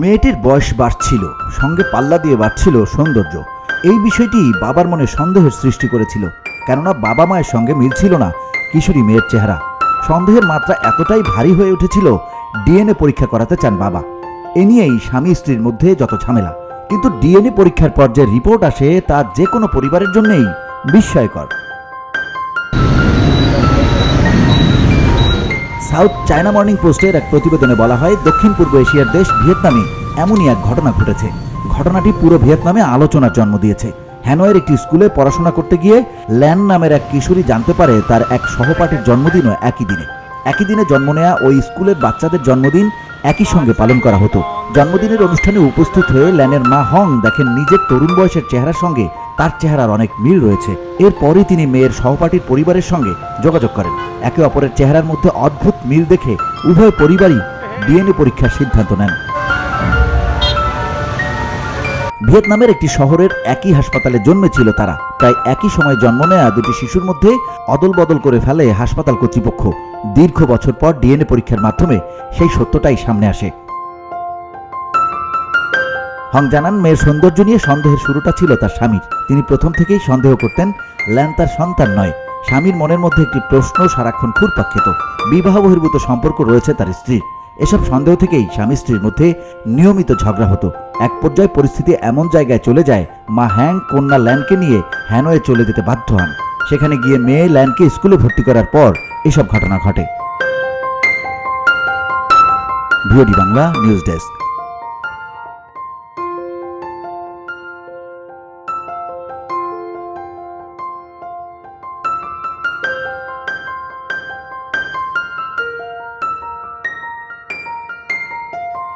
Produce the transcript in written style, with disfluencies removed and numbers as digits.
মেয়েটির বয়স বাড়ছিল, সঙ্গে পাল্লা দিয়ে বাড়ছিল সৌন্দর্য। এই বিষয়টি বাবার মনে সন্দেহের সৃষ্টি করেছিল, কেননা বাবা মায়ের সঙ্গে মিলছিল না কিশোরী মেয়ের চেহারা। সন্দেহের মাত্রা এতটাই ভারী হয়ে উঠেছিল, ডিএনএ পরীক্ষা করাতে চান বাবা। এ নিয়েই স্বামী স্ত্রীর মধ্যে যত ঝামেলা। কিন্তু ডিএনএ পরীক্ষার পর যে রিপোর্ট আসে তা যে কোনো পরিবারের জন্যই বিস্ময়কর। সাউথ চায়না মর্নিং পোস্টের এক প্রতিবেদনে বলা হয়, দক্ষিণ পূর্ব এশিয়ার দেশ ভিয়েতনামে এমনই এক ঘটনা ঘটেছে। ঘটনাটি পুরো ভিয়েতনামে আলোচনার জন্ম দিয়েছে। হ্যানয়ের একটি স্কুলে পড়াশোনা করতে গিয়ে ল্যান নামের এক কিশোরী জানতে পারে তার এক সহপাঠীর জন্মদিনও একই দিনে জন্ম নেয়া ওই স্কুলের বাচ্চাদের জন্মদিন একই সঙ্গে পালন করা হতো। জন্মদিনের অনুষ্ঠানে উপস্থিত হয়ে ল্যানের মা হং দেখেন নিজের তরুণ বয়সের চেহারার সঙ্গে তার চেহারার অনেক মিল রয়েছে। এরপরই তিনি মেয়ের সহপাঠীর পরিবারের সঙ্গে যোগাযোগ করেন। একে অপরের চেহারার মধ্যে অদ্ভুত মিল দেখে উভয় পরিবারই ডিএনএ পরীক্ষার সিদ্ধান্ত নেন। ভিয়েতনামের একটি শহরের একই হাসপাতালে জন্মেছিল তারা। প্রায় একই সময় জন্ম নেয়া দুটি শিশুর মধ্যে অদল বদল করে ফেলে হাসপাতাল কর্তৃপক্ষ। দীর্ঘ বছর পর ডিএনএ পরীক্ষার মাধ্যমে সেই সত্যটাই সামনে আসে। হং জানান, মেয়ের সৌন্দর্য নিয়ে সন্দেহের শুরুটা ছিল তার স্বামীর। তিনি প্রথম থেকেই সন্দেহ করতেন ল্যান তার সন্তান নয়। স্বামীর মনের মধ্যে একটি প্রশ্ন সারাক্ষণ ঘুরপাক খেত, বিবাহ বহির্ভূত সম্পর্ক রয়েছে তার স্ত্রীর। এসব সন্দেহ থেকেই স্বামী স্ত্রীর মধ্যে নিয়মিত ঝগড়া হতো। এক পর্যায়ে পরিস্থিতি এমন জায়গায় চলে যায়, মা হ্যাং কন্যা ল্যানকে নিয়ে হ্যানয়ে চলে যেতে বাধ্য হন। সেখানে গিয়ে মেয়ে ল্যানকে স্কুলে ভর্তি করার পর এসব ঘটনা ঘটে। VOD Bangla news desk.